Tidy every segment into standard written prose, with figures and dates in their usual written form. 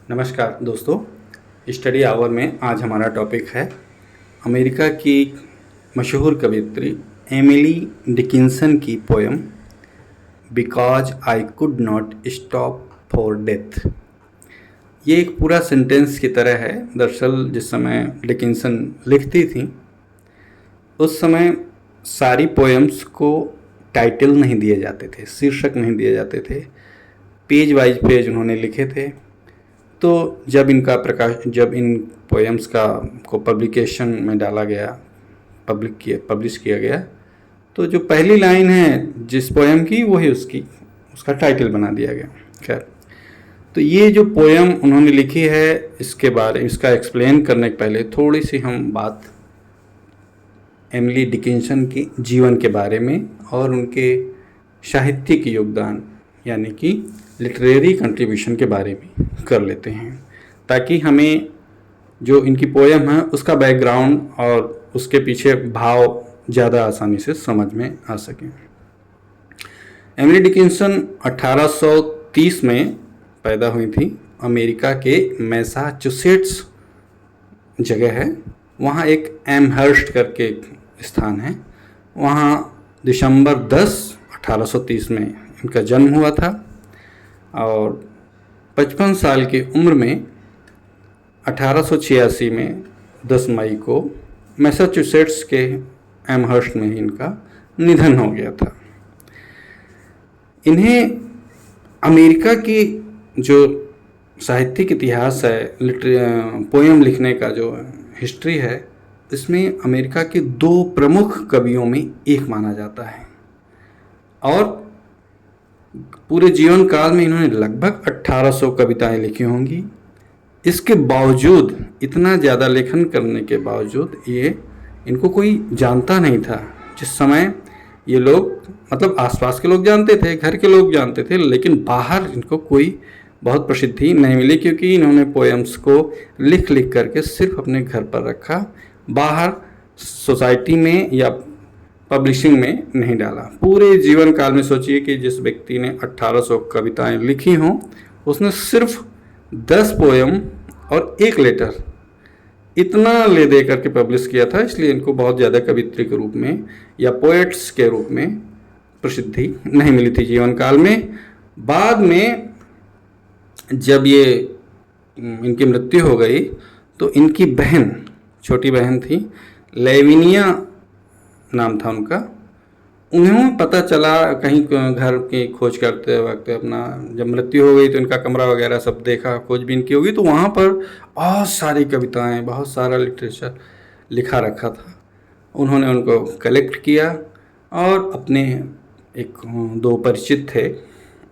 नमस्कार दोस्तों। Study our में आज हमारा टॉपिक है अमेरिका की मशहूर कवयित्री एमिली डिकिंसन की poem because I could not stop for death. ये एक पूरा सेंटेंस की तरह है। दरअसल जिस समय डिकिंसन लिखती थी उस समय सारी पोएम्स को टाइटल नहीं दिए जाते थे, शीर्षक नहीं दिए जाते थे, पेज वाइज पेज उन्होंने लिखे थे। तो जब इन पोएम्स को पब्लिकेशन में डाला गया, पब्लिश किया गया, तो जो पहली लाइन है जिस पोएम की वही उसका टाइटल बना दिया गया। खैर, तो ये जो पोएम उन्होंने लिखी है इसका एक्सप्लेन करने के पहले थोड़ी सी हम बात एमिली डिकिंसन के जीवन के बारे में और उनके साहित्यिक योगदान यानी कि लिटरेरी कंट्रीब्यूशन के बारे में कर लेते हैं, ताकि हमें जो इनकी पोएम है उसका बैकग्राउंड और उसके पीछे भाव ज़्यादा आसानी से समझ में आ सके। एमिली डिकिंसन 1830 में पैदा हुई थी। अमेरिका के मैसाचुसेट्स जगह है, वहाँ एक एमहर्स्ट करके एक स्थान है। वहाँ दिसंबर 10, 1830 में इनका जन्म हुआ था और 55 साल की उम्र में 1886 में 10 मई को मैसाचुसेट्स के एमहर्स्ट में ही इनका निधन हो गया था। इन्हें अमेरिका की जो साहित्यिक इतिहास है, पोएम लिखने का जो हिस्ट्री है, इसमें अमेरिका के दो प्रमुख कवियों में एक माना जाता है और पूरे जीवन काल में इन्होंने लगभग 1800 कविताएं लिखी होंगी। इसके बावजूद, इतना ज़्यादा लेखन करने के बावजूद, इनको कोई जानता नहीं था। जिस समय ये लोग, मतलब आसपास के लोग जानते थे, घर के लोग जानते थे, लेकिन बाहर इनको कोई बहुत प्रसिद्धि नहीं मिली, क्योंकि इन्होंने पोएम्स को लिख लिख करके सिर्फ अपने घर पर रखा, बाहर सोसाइटी में या पब्लिशिंग में नहीं डाला। पूरे जीवन काल में सोचिए कि जिस व्यक्ति ने 1800 कविताएं लिखी हों, उसने सिर्फ 10 पोएम और 1 लेटर इतना ले दे करके पब्लिश किया था। इसलिए इनको बहुत ज़्यादा कवित्री के रूप में या पोएट्स के रूप में प्रसिद्धि नहीं मिली थी जीवन काल में। बाद में जब इनकी मृत्यु हो गई तो इनकी बहन, छोटी बहन थी, लेविनिया नाम था उनका, उन्हें पता चला कहीं घर की खोज करते वक्त, अपना जब मृत्यु हो गई तो इनका कमरा वगैरह सब देखा, खोजबीन की होगी, तो वहाँ पर बहुत सारी कविताएं, बहुत सारा लिटरेचर लिखा रखा था। उन्होंने उनको कलेक्ट किया और अपने 1-2 परिचित थे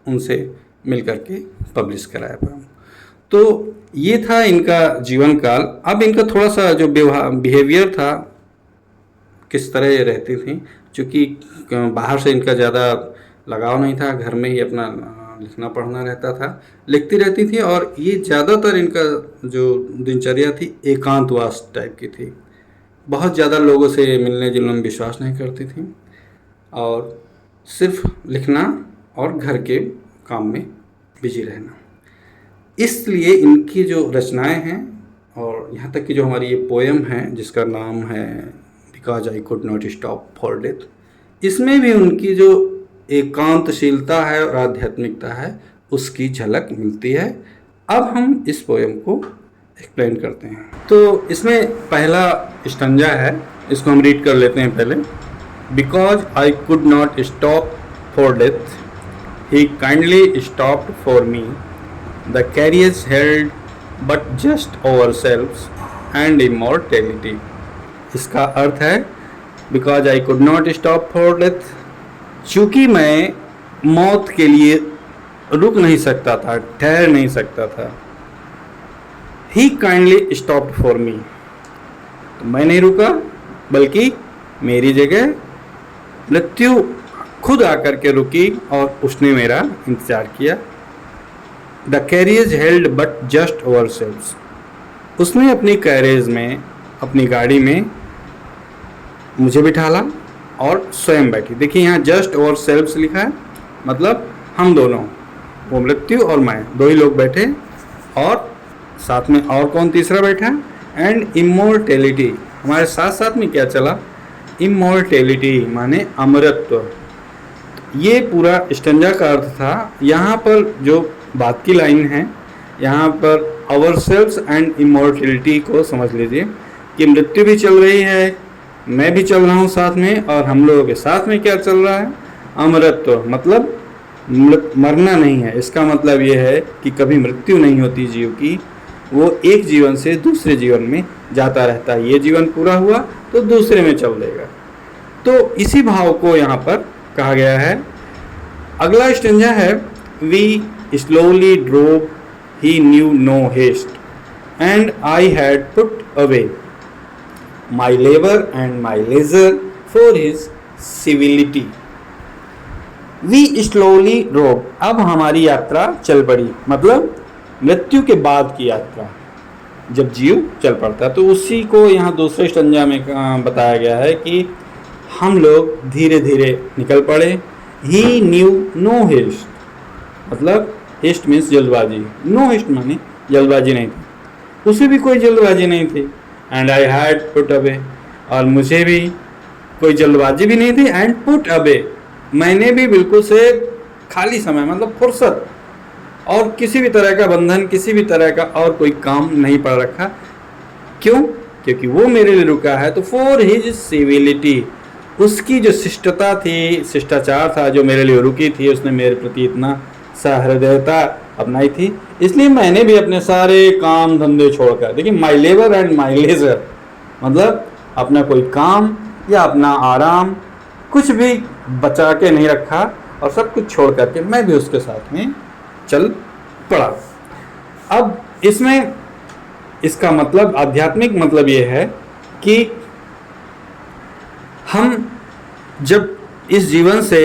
उनसे मिल करके पब्लिश कराया। तो ये था इनका जीवन काल। अब इनका थोड़ा सा जो बिहेवियर था, किस तरह ये रहती थी, क्योंकि बाहर से इनका ज़्यादा लगाव नहीं था, घर में ही अपना लिखना पढ़ना रहता था, लिखती रहती थी। और ये ज़्यादातर इनका जो दिनचर्या थी एकांतवास टाइप की थी, बहुत ज़्यादा लोगों से मिलने जुलने में विश्वास नहीं करती थी और सिर्फ लिखना और घर के काम में बिजी रहना। इसलिए इनकी जो रचनाएं हैं और यहाँ तक कि जो हमारी ये पोएम है जिसका नाम है because I could not stop for death, इसमें भी उनकी जो एकांतशीलता है और आध्यात्मिकता है उसकी झलक मिलती है। अब हम इस पोएम को एक्सप्लेन करते हैं। तो इसमें पहला स्टंजा है, इसको हम रीड कर लेते हैं पहले। Because I could not stop for death he kindly stopped for me, the carriage held but just ourselves and immortality। इसका अर्थ है because I could not stop for death, चूँकि मैं मौत के लिए रुक नहीं सकता था, ठहर नहीं सकता था। he kindly stopped for me, तो मैं नहीं रुका, बल्कि मेरी जगह मृत्यु खुद आकर के रुकी और उसने मेरा इंतज़ार किया। The carriage held but just over selves, उसने अपनी कैरेज में, अपनी गाड़ी में मुझे बिठाला और स्वयं बैठी। देखिए यहाँ जस्ट ओवर सेल्व्स लिखा है, मतलब हम दोनों, वो मृत्यु और मैं, दो ही लोग बैठे और साथ में और कौन तीसरा बैठा, एंड इमोर्टेलिटी। हमारे साथ साथ में क्या चला, इमोर्टेलिटी माने अमरत्व। ये पूरा स्टैंजा का अर्थ था। यहाँ पर जो बात की लाइन है, यहाँ per hour selves and immortality को समझ लीजिए कि मृत्यु भी चल रही है, मैं भी चल रहा हूँ साथ में, और हम लोगों के साथ में क्या चल रहा है, अमरत्व। मतलब मरना नहीं है। इसका मतलब ये है कि कभी मृत्यु नहीं होती जीव की, वो एक जीवन से दूसरे जीवन में जाता रहता है। ये जीवन पूरा हुआ तो दूसरे में चल देगा। तो इसी भाव को यहाँ पर कहा गया है। अगला स्टेंजा है, we slowly drove he knew no haste and I had put away my labour and my leisure for his civility. We slowly drove, अब हमारी यात्रा चल पड़ी, मतलब मृत्यु के बाद की यात्रा जब जीव चल पड़ता है। तो उसी को यहाँ दूसरे स्टंजा में बताया गया है कि हम लोग धीरे धीरे निकल पड़े। ही न्यू नो हेस्ट, मतलब हेस्ट मीन्स जल्दबाजी, नो हेस्ट माने जल्दबाजी नहीं थी, उसे भी कोई जल्दबाजी नहीं थी। And I had put away, और मुझे भी कोई जल्दबाजी भी नहीं थी। एंड पुट अवे, मैंने भी बिल्कुल से खाली समय मतलब फुर्सत, और किसी भी तरह का बंधन, किसी भी तरह का और कोई काम नहीं पड़ रखा। क्यों? क्योंकि वो मेरे लिए रुका है। तो फॉर हिज सिविलिटी, उसकी जो शिष्टता थी, शिष्टाचार था जो मेरे लिए रुकी थी, उसने मेरे प्रति इतना सहृदयता अपनाई थी, इसलिए मैंने भी अपने सारे काम धंधे छोड़कर, देखिए माई लेबर एंड माई लेजर, मतलब अपना कोई काम या अपना आराम कुछ भी बचा के नहीं रखा, और सब कुछ छोड़ करके मैं भी उसके साथ में चल पड़ा। अब इसमें इसका मतलब, आध्यात्मिक मतलब ये है कि हम जब इस जीवन से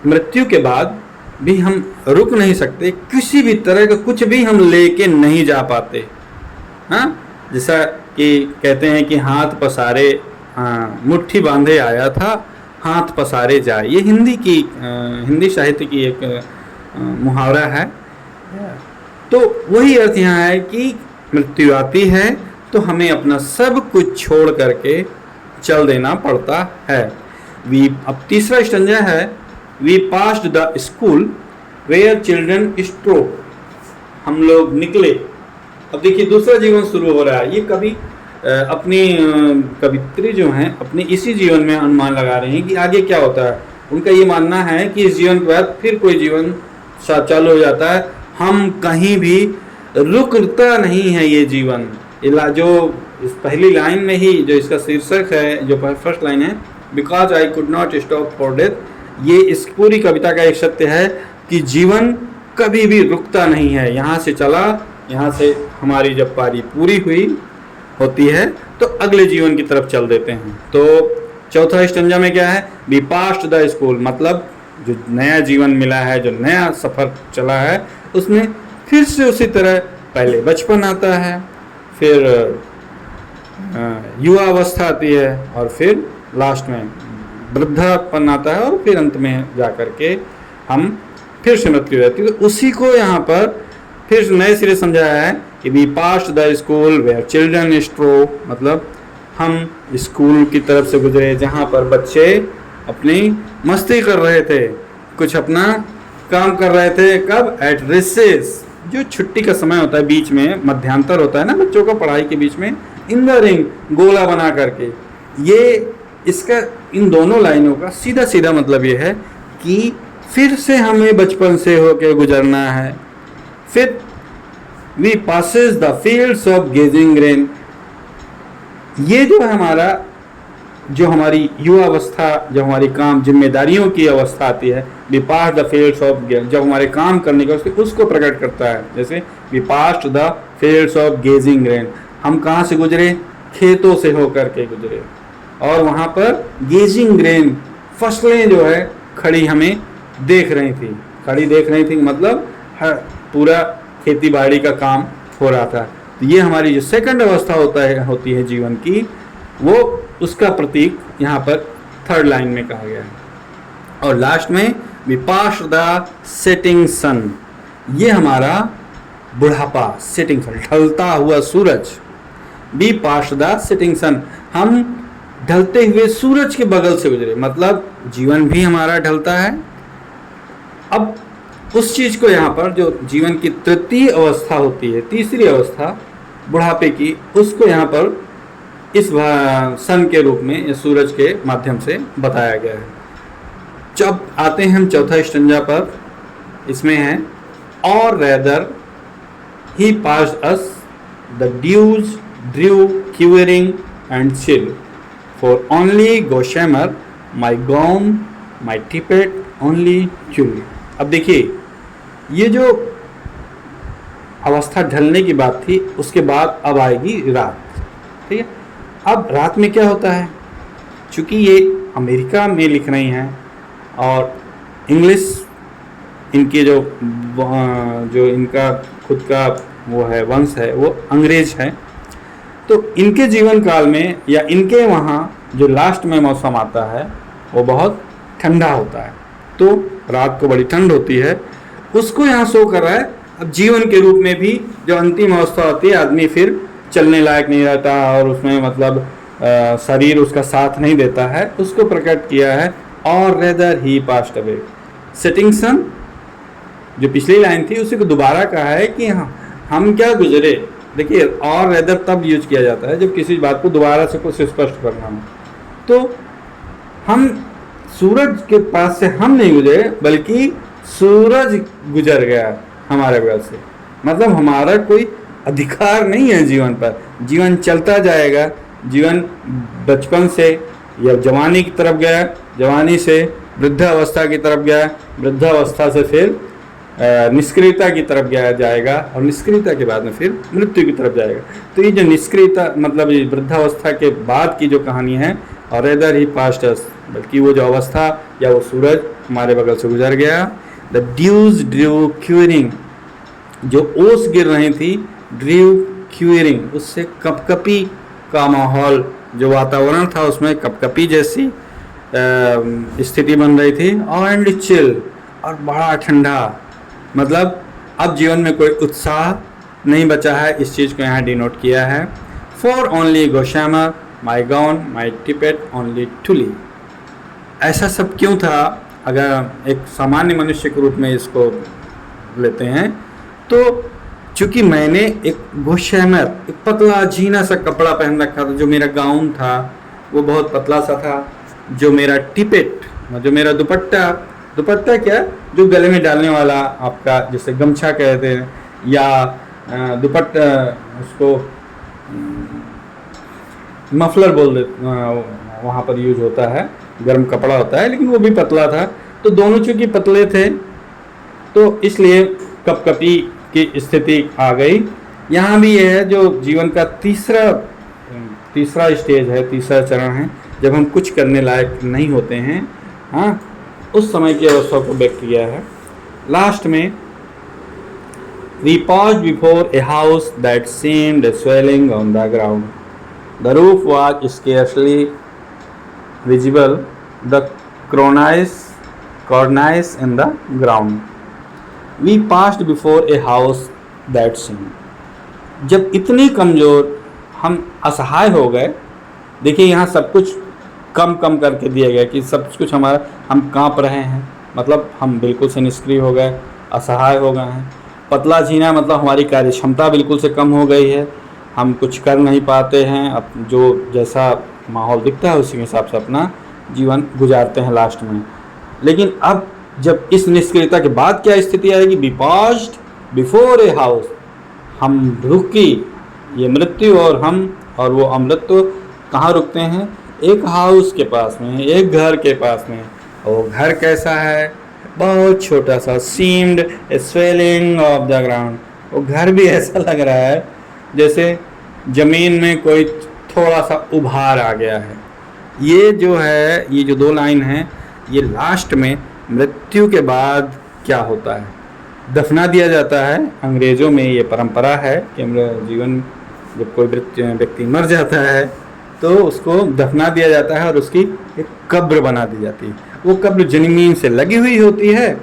मृत्यु के बाद भी हम रुक नहीं सकते, किसी भी तरह का कुछ भी हम लेके नहीं जा पाते। हाँ, जैसा कि कहते हैं कि हाथ पसारे मुट्ठी बांधे आया था, हाथ पसारे जाए। ये हिंदी साहित्य की एक मुहावरा है। तो वही अर्थ यहाँ है कि मृत्यु आती है तो हमें अपना सब कुछ छोड़ करके चल देना पड़ता है। अब तीसरा स्टंजा है, we passed the school where children strove, हम लोग निकले। अब देखिए दूसरा जीवन शुरू हो रहा है। ये कवि अपनी कवित्री जो हैं अपने इसी जीवन में अनुमान लगा रहे हैं कि आगे क्या होता है। उनका ये मानना है कि इस जीवन के बाद फिर कोई जीवन चालू हो जाता है, हम कहीं भी रुकता नहीं है ये जीवन। जो इस पहली लाइन में ही जो इसका शीर्षक है, जो फर्स्ट लाइन है, because I could not stop for death, ये इस पूरी कविता का एक सत्य है कि जीवन कभी भी रुकता नहीं है। यहाँ से चला, यहाँ से हमारी जब पारी पूरी हुई होती है तो अगले जीवन की तरफ चल देते हैं। तो चौथा स्टंजा में क्या है, बी पास्ट द स्कूल, मतलब जो नया जीवन मिला है, जो नया सफ़र चला है, उसमें फिर से उसी तरह पहले बचपन आता है, फिर युवा अवस्था आती है, और फिर लास्ट में वृद्धापन आता है, और फिर अंत में जा कर के हम फिर से मृत्यु रहती है। तो उसी को यहाँ पर फिर नए सिरे समझाया है कि we passed the school where children strove, मतलब हम स्कूल की तरफ से गुजरे जहाँ पर बच्चे अपनी मस्ती कर रहे थे, कुछ अपना काम कर रहे थे। कब? एट रिसेस, जो छुट्टी का समय होता है, बीच में मध्यांतर होता है ना बच्चों का पढ़ाई के बीच में, इन द रिंग, गोला बना करके। ये इसका इन दोनों लाइनों का सीधा सीधा मतलब ये है कि फिर से हमें बचपन से होके गुजरना है। फिर we passes the fields of gazing grain, ये जो है हमारा, जो हमारी युवा अवस्था, जब हमारी काम जिम्मेदारियों की अवस्था आती है, we pass the fields of, जब हमारे काम करने का उसको प्रकट करता है। जैसे we passed the fields of gazing grain, हम कहाँ से गुजरे? खेतों से होकर के गुजरे, और वहाँ पर गेजिंग ग्रेन, फसलें जो है खड़ी हमें देख रही थी। खड़ी देख रही थी मतलब पूरा खेती बाड़ी का काम हो रहा था। तो ये हमारी जो सेकंड अवस्था होती है जीवन की, वो उसका प्रतीक यहाँ पर थर्ड लाइन में कहा गया है। और लास्ट में we pass the setting sun, ये हमारा बुढ़ापा, सेटिंग सन, ढलता हुआ सूरज। We passed the setting sun, हम ढलते हुए सूरज के बगल से गुजरे, मतलब जीवन भी हमारा ढलता है। अब उस चीज को यहाँ पर, जो जीवन की तृतीय अवस्था होती है, तीसरी अवस्था बुढ़ापे की, उसको यहाँ पर इस सन के रूप में या सूरज के माध्यम से बताया गया है। जब आते हैं हम चौथा स्टंजा पर, इसमें है और rather he passed us the dews drew quivering and chill for only gossamer my gown my tippet only tulle. अब देखिए, ये जो अवस्था ढलने की बात थी, उसके बाद अब आएगी रात, ठीक है। अब रात में क्या होता है, चूँकि ये अमेरिका में लिख रही हैं और इंग्लिश इनके जो इनका खुद का वो है, वंश है, वो अंग्रेज है, तो इनके जीवन काल में या इनके वहाँ जो लास्ट में मौसम आता है वो बहुत ठंडा होता है, तो रात को बड़ी ठंड होती है, उसको यहाँ शो कर रहा है। अब जीवन के रूप में भी जो अंतिम अवस्था होती है, आदमी फिर चलने लायक नहीं रहता और उसमें मतलब शरीर उसका साथ नहीं देता है, उसको प्रकट किया है और रेदर ही पास्ट अवे सेटिंग सन। जो पिछली लाइन थी उसी को दोबारा कहा है कि हम क्या गुजरे। देखिए, और रेदर तब यूज किया जाता है जब किसी बात को दोबारा से कुछ स्पष्ट करना हो। तो हम सूरज के पास से हम नहीं गुजरे, बल्कि सूरज गुजर गया हमारे बगल से, मतलब हमारा कोई अधिकार नहीं है जीवन पर। जीवन चलता जाएगा, जीवन बचपन से या जवानी की तरफ गया, जवानी से वृद्धावस्था की तरफ गया, वृद्धावस्था से फिर निष्क्रियता की तरफ गया जाएगा और निष्क्रियता के बाद में फिर मृत्यु की तरफ जाएगा। तो ये जो निष्क्रियता मतलब ये वृद्धावस्था के बाद की जो कहानी है, और रेदर ही पास्ट अस, बल्कि वो जो अवस्था या वो सूरज हमारे बगल से गुजर गया। द ड्यूज ड्रू क्यूरिंग, जो ओस गिर रही थी, ड्रू क्यूरिंग, उससे कपकपी का माहौल, जो वातावरण था उसमें कपकपी जैसी स्थिति बन रही थी। एंड चिल, और बड़ा ठंडा, मतलब अब जीवन में कोई उत्साह नहीं बचा है, इस चीज़ को यहाँ डिनोट किया है। For only gossamer my gown my tippet only tulle. ऐसा सब क्यों था? अगर एक सामान्य मनुष्य के रूप में इसको लेते हैं तो चूँकि मैंने एक गोशैमर, एक पतला झीना सा कपड़ा पहन रखा था, जो मेरा गाउन था वो बहुत पतला सा था, जो मेरा टिपेट, जो मेरा दुपट्टा, दुपट्टा क्या, जो गले में डालने वाला आपका जैसे गमछा कहते हैं, या दुपट्टा उसको मफलर बोल देते, वहाँ पर यूज होता है, गर्म कपड़ा होता है, लेकिन वो भी पतला था। तो दोनों चूँकि पतले थे तो इसलिए कपकपी की स्थिति आ गई। यहाँ भी यह है जो जीवन का तीसरा स्टेज है, तीसरा चरण है, जब हम कुछ करने लायक नहीं होते हैं, हाँ, उस समय की अवस्था को व्यक्त किया है। लास्ट में We paused before a house that seemed swelling on the ground. The roof was scarcely visible, the cornice in the ground. We passed before a house that seemed. जब इतनी कमज़ोर हम असहाय हो गए, देखिए यहाँ सब कुछ कम कम करके दिया गया कि सब कुछ हमारा, हम काँप रहे हैं, मतलब हम बिल्कुल से निष्क्रिय हो गए, असहाय हो गए हैं। पतला झीना मतलब हमारी कार्य क्षमता बिल्कुल से कम हो गई है, हम कुछ कर नहीं पाते हैं, अब जो जैसा माहौल दिखता है उसी के हिसाब से अपना जीवन गुजारते हैं लास्ट में। लेकिन अब जब इस निष्क्रियता के बाद क्या स्थिति आएगी? Be passed before a house, हम रुकी, ये मृत्यु और वो अमृत्व कहाँ रुकते हैं? एक हाउस के पास में, एक घर के पास में। और घर कैसा है? बहुत छोटा सा, seemed swelling of the ground. वो घर भी ऐसा लग रहा है जैसे ज़मीन में कोई थोड़ा सा उभार आ गया है। ये जो है, ये जो दो लाइन है, ये लास्ट में मृत्यु के बाद क्या होता है, दफना दिया जाता है। अंग्रेज़ों में ये परंपरा है कि जीवन जब कोई व्यक्ति मर जाता है तो उसको दफना दिया जाता है और उसकी एक कब्र बना दी जाती है। वो कब्र ज़मीन से लगी हुई होती है,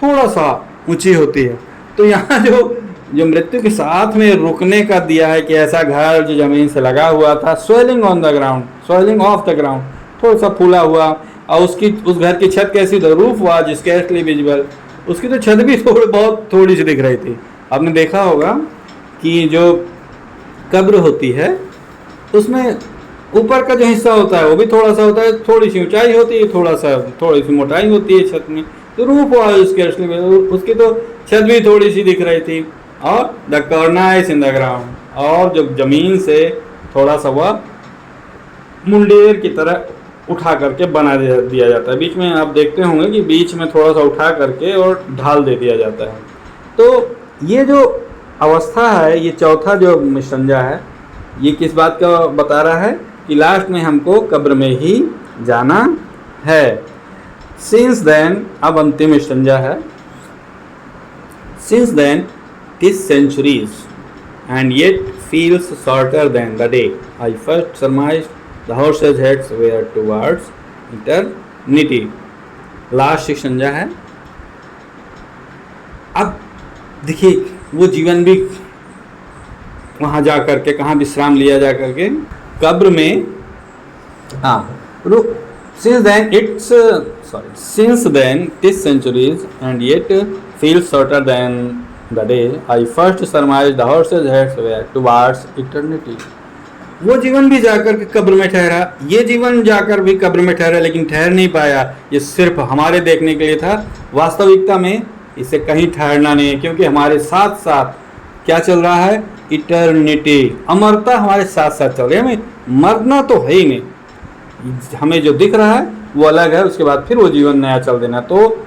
थोड़ा सा ऊंची होती है। तो यहाँ जो जो मृत्यु के साथ में रुकने का दिया है कि ऐसा घर जो ज़मीन से लगा हुआ था, swelling on the ground, swelling of the ground, थोड़ा सा फूला हुआ, और उस घर की छत कैसी, the roof was scarcely visible, उसकी तो छत भी थोड़ी सी दिख रही थी। आपने देखा होगा कि जो कब्र होती है उसमें ऊपर का जो हिस्सा होता है वो भी थोड़ा सा होता है, थोड़ी सी ऊंचाई होती है, थोड़ी सी मोटाई होती है छत में, तो रूफ वाज स्कैर्सली, उसकी तो छत भी थोड़ी सी दिख रही थी। और the cornice in the ground, और जो जमीन से थोड़ा सा वह मुंडेर की तरह उठा करके बना दिया जाता है। बीच में आप देखते होंगे कि बीच में थोड़ा सा उठा करके और ढाल दे दिया जाता है। तो ये जो अवस्था है, ये चौथा जो मिशंजा है, ये किस बात का बता रहा है कि लास्ट में हमको कब्र में ही जाना है। सिंस देन, अब अंतिम मिशंजा है, since then tis centuries and yet feels shorter than the day I first surmised the horses' heads were towards eternity। Last संज्ञा है। अब देखिए वो जीवन भी वहाँ जा करके, कहाँ विश्राम लिया जा करके, कब्र में। since then tis centuries and yet feels shorter than the day I first surmised the horses' heads were towards eternity। वो जीवन भी जाकर के कब्र में ठहरा, ये जीवन जाकर भी कब्र में ठहरा, लेकिन ठहर नहीं पाया। ये सिर्फ हमारे देखने के लिए था। वास्तविकता में इसे कहीं ठहरना नहीं है, क्योंकि हमारे साथ साथ क्या चल रहा है, इटर्निटी, अमरता हमारे साथ साथ चल रही है। हमें मरना तो है ही नहीं, हमें जो दिख रहा है वो अलग है, उसके बाद फिर वो जीवन नया चल देना। तो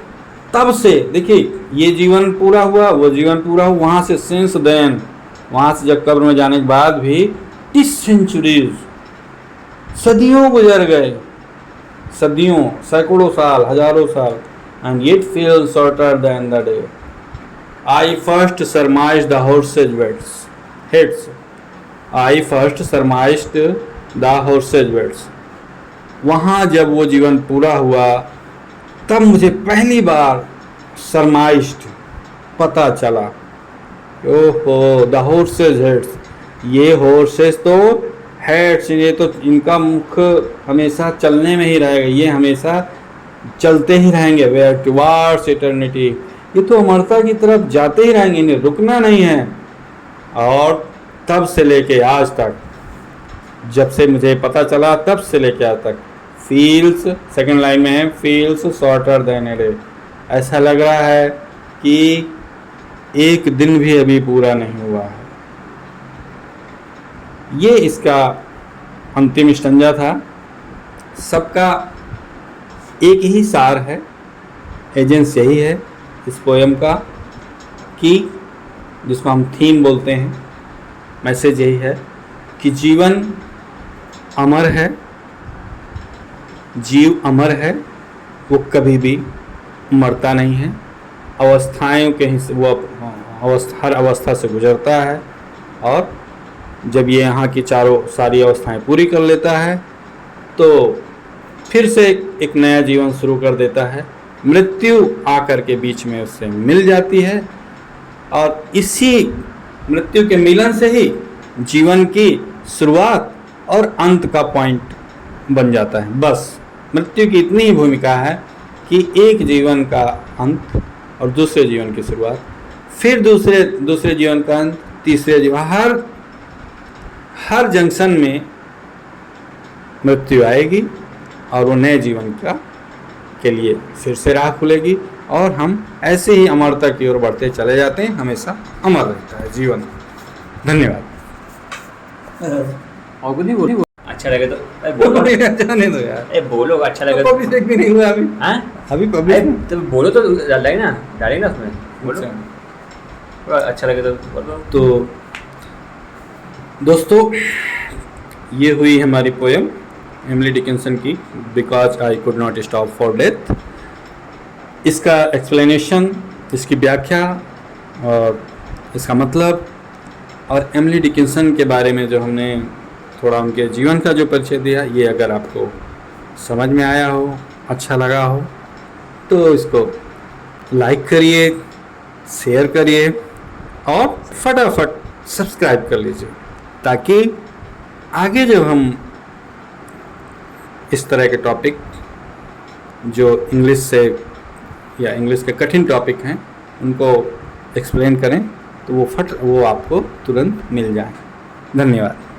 तब से देखिए ये जीवन पूरा हुआ, वो जीवन पूरा हुआ, वहाँ से सिंस देन, वहाँ से जब कब्र में जाने के बाद भी 30 सेंचुरीज, सदियों गुजर गए, सदियों, सैकड़ों साल, हजारों साल, and yet feels shorter than the day I first surmised the horses' heads। I first surmised the horses' heads। वहाँ जब वो जीवन पूरा हुआ तब मुझे पहली बार सरमाइश्ड, पता चला, ओहो द हॉर्सेज हेड्स, ये हॉर्सेस तो हेड्स, ये तो इनका मुख हमेशा चलने में ही रहेगा, ये हमेशा चलते ही रहेंगे, वेयर टुवार्ड्स इटर्निटी, ये तो अमरता की तरफ जाते ही रहेंगे, इन्हें रुकना नहीं है। और तब से लेके आज तक, जब से मुझे पता चला तब से लेके आज तक, फील्स, सेकंड लाइन में है, feels shorter than a day, ऐसा लग रहा है कि एक दिन भी अभी पूरा नहीं हुआ है। ये इसका अंतिम स्टंजा था। सबका एक ही सार है, एजेंस यही है इस पोयम का, कि जिसको हम थीम बोलते हैं, मैसेज यही है कि जीवन अमर है, जीव अमर है, वो कभी भी मरता नहीं है, अवस्थाएं के हिस्से वो हर अवस्था से गुजरता है, और जब ये यहाँ की सारी अवस्थाएं पूरी कर लेता है तो फिर से एक नया जीवन शुरू कर देता है। मृत्यु आकर के बीच में उससे मिल जाती है, और इसी मृत्यु के मिलन से ही जीवन की शुरुआत और अंत का पॉइंट बन जाता है। बस मृत्यु की इतनी ही भूमिका है कि एक जीवन का अंत और दूसरे जीवन की शुरुआत, फिर दूसरे जीवन का अंत, तीसरे जीवन, हर जंक्शन में मृत्यु आएगी और वो नए जीवन के लिए फिर से राह खुलेगी, और हम ऐसे ही अमरता की ओर बढ़ते चले जाते हैं। हमेशा अमर रहता है जीवन। धन्यवाद। और कुछ नहीं बोलो, अच्छा लगे तो बोलो, जाने दो यार, बोलो अच्छा लगे तो पब्लिश भी नहीं हुआ अभी। हाँ अभी पब्लिश तो बोलो, तो डालेंगे ना उसमें, बोलो अच्छा लगे तो बोलो। तो दोस्तों ये हुई हमारी पोयम एमिली डिकिंसन की, because I could not stop for death. इसका एक्सप्लेनेशन, इसकी व्याख्या और इसका मतलब, और एमिली डिकिंसन के बारे में जो हमने थोड़ा उनके जीवन का जो परिचय दिया, ये अगर आपको समझ में आया हो, अच्छा लगा हो, तो इसको लाइक करिए, शेयर करिए, और फटाफट सब्सक्राइब कर लीजिए, ताकि आगे जब हम इस तरह के टॉपिक जो इंग्लिश से या इंग्लिश के कठिन टॉपिक हैं उनको एक्सप्लेन करें तो वो आपको तुरंत मिल जाए। धन्यवाद।